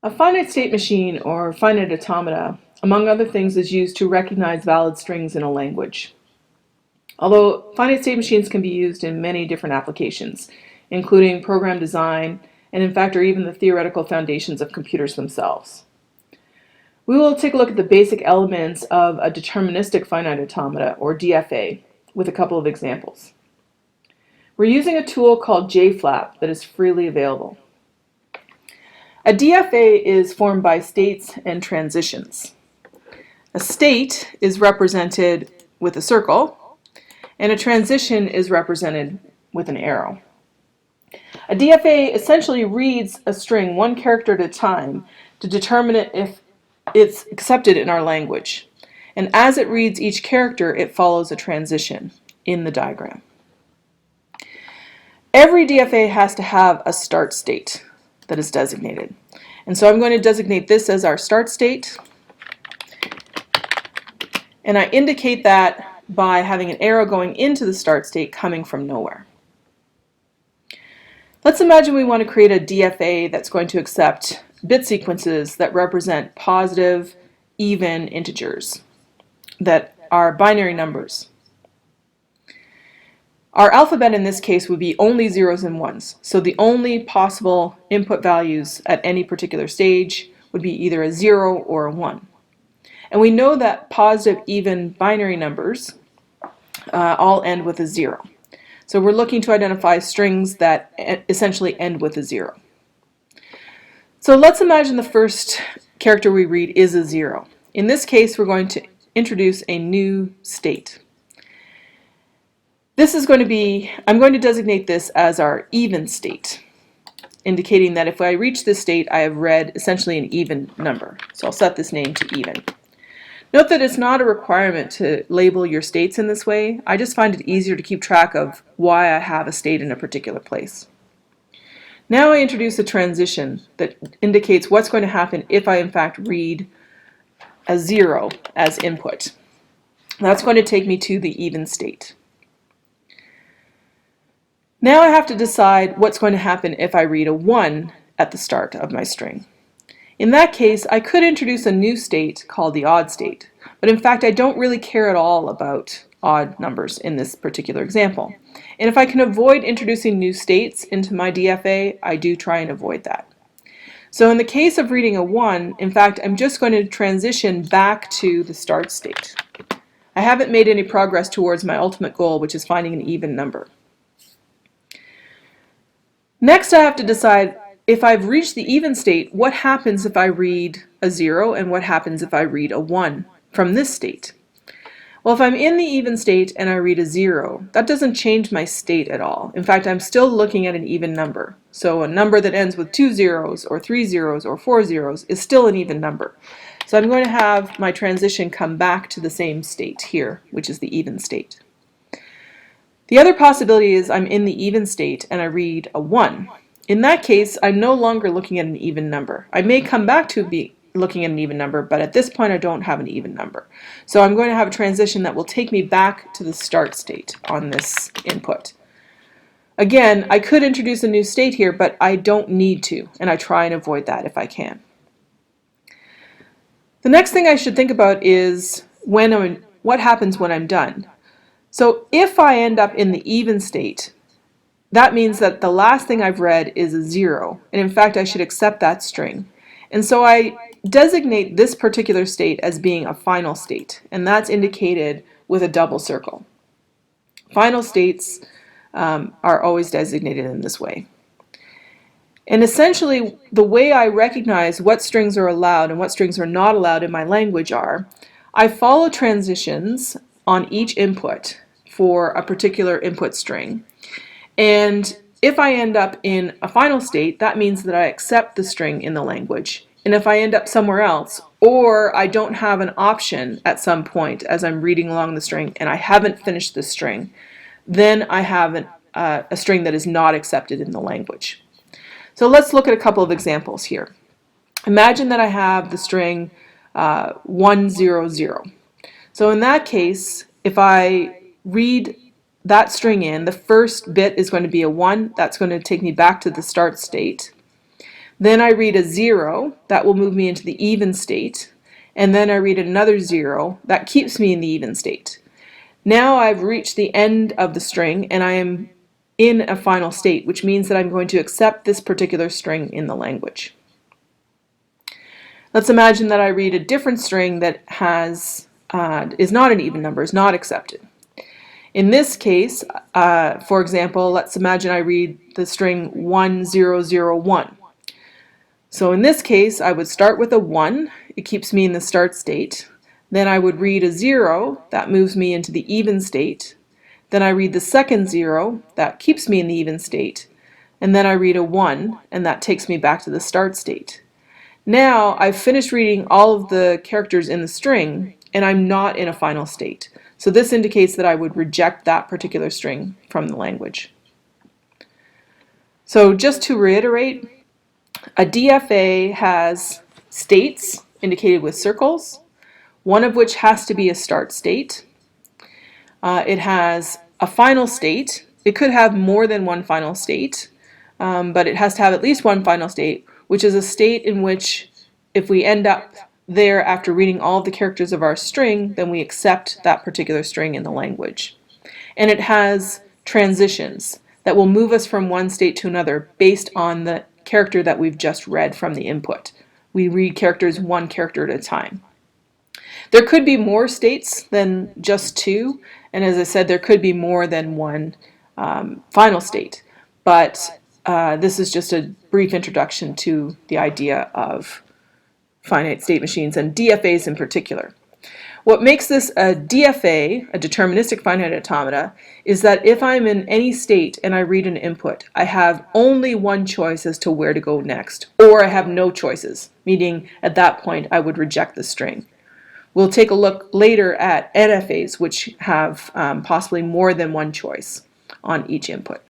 A finite state machine, or finite automata, among other things, is used to recognize valid strings in a language. Although finite state machines can be used in many different applications, including program design, and in fact are even the theoretical foundations of computers themselves. We will take a look at the basic elements of a deterministic finite automata, or DFA, with a couple of examples. We're using a tool called JFlap that is freely available. A DFA is formed by states and transitions. A state is represented with a circle, and a transition is represented with an arrow. A DFA essentially reads a string one character at a time to determine if it's accepted in our language. And as it reads each character, it follows a transition in the diagram. Every DFA has to have a start state that is designated. And so I'm going to designate this as our start state. And I indicate that by having an arrow going into the start state coming from nowhere. Let's imagine we want to create a DFA that's going to accept bit sequences that represent positive, even integers that are binary numbers. Our alphabet in this case would be only zeros and ones, so the only possible input values at any particular stage would be either a 0 or a 1. And we know that positive, even binary numbers all end with a 0. So we're looking to identify strings that essentially end with a 0. So let's imagine the first character we read is a 0. In this case, we're going to introduce a new state. This is going to be, I'm going to designate this as our even state, indicating that if I reach this state, I have read essentially an even number. So I'll set this name to even. Note that it's not a requirement to label your states in this way. I just find it easier to keep track of why I have a state in a particular place. Now I introduce a transition that indicates what's going to happen if I in fact read a 0 as input. That's going to take me to the even state. Now I have to decide what's going to happen if I read a 1 at the start of my string. In that case, I could introduce a new state called the odd state, but in fact I don't really care at all about odd numbers in this particular example. And if I can avoid introducing new states into my DFA, I do try and avoid that. So in the case of reading a 1, in fact, I'm just going to transition back to the start state. I haven't made any progress towards my ultimate goal, which is finding an even number. Next, I have to decide if I've reached the even state, what happens if I read a 0 and what happens if I read a 1 from this state? Well, if I'm in the even state and I read a 0, that doesn't change my state at all. In fact, I'm still looking at an even number. So a number that ends with 2 zeros or 3 zeros or 4 zeros is still an even number. So I'm going to have my transition come back to the same state here, which is the even state. The other possibility is I'm in the even state and I read a 1. In that case, I'm no longer looking at an even number. I may come back to be looking at an even number, but at this point I don't have an even number. So I'm going to have a transition that will take me back to the start state on this input. Again, I could introduce a new state here, but I don't need to, and I try and avoid that if I can. The next thing I should think about is what happens when I'm done. So if I end up in the even state, that means that the last thing I've read is a 0, and in fact I should accept that string. And so I designate this particular state as being a final state, and that's indicated with a double circle. Final states are always designated in this way. And essentially the way I recognize what strings are allowed and what strings are not allowed in my language are, I follow transitions on each input for a particular input string. And if I end up in a final state, that means that I accept the string in the language. And if I end up somewhere else, or I don't have an option at some point as I'm reading along the string and I haven't finished the string, then I have a string that is not accepted in the language. So let's look at a couple of examples here. Imagine that I have the string 100. So in that case, if I read that string in, the first bit is going to be a 1. That's going to take me back to the start state. Then I read a 0, that will move me into the even state, and then I read another 0, that keeps me in the even state. Now I've reached the end of the string and I am in a final state, which means that I'm going to accept this particular string in the language. Let's imagine that I read a different string that is not an even number, is not accepted. In this case, for example, let's imagine I read the string 1001. So in this case, I would start with a 1, it keeps me in the start state. Then I would read a 0, that moves me into the even state. Then I read the second 0, that keeps me in the even state. And then I read a 1, and that takes me back to the start state. Now I've finished reading all of the characters in the string, and I'm not in a final state. So this indicates that I would reject that particular string from the language. So just to reiterate, a DFA has states indicated with circles, one of which has to be a start state. It has a final state. It could have more than one final state, but it has to have at least one final state, which is a state in which if we end up there after reading all of the characters of our string, then we accept that particular string in the language. And it has transitions that will move us from one state to another based on the character that we've just read from the input. We read characters one character at a time. There could be more states than just 2, and as I said, there could be more than one final state, but this is just a brief introduction to the idea of finite state machines and DFAs in particular. What makes this a DFA, a deterministic finite automata, is that if I'm in any state and I read an input, I have only one choice as to where to go next, or I have no choices, meaning at that point I would reject the string. We'll take a look later at NFAs, which have possibly more than one choice on each input.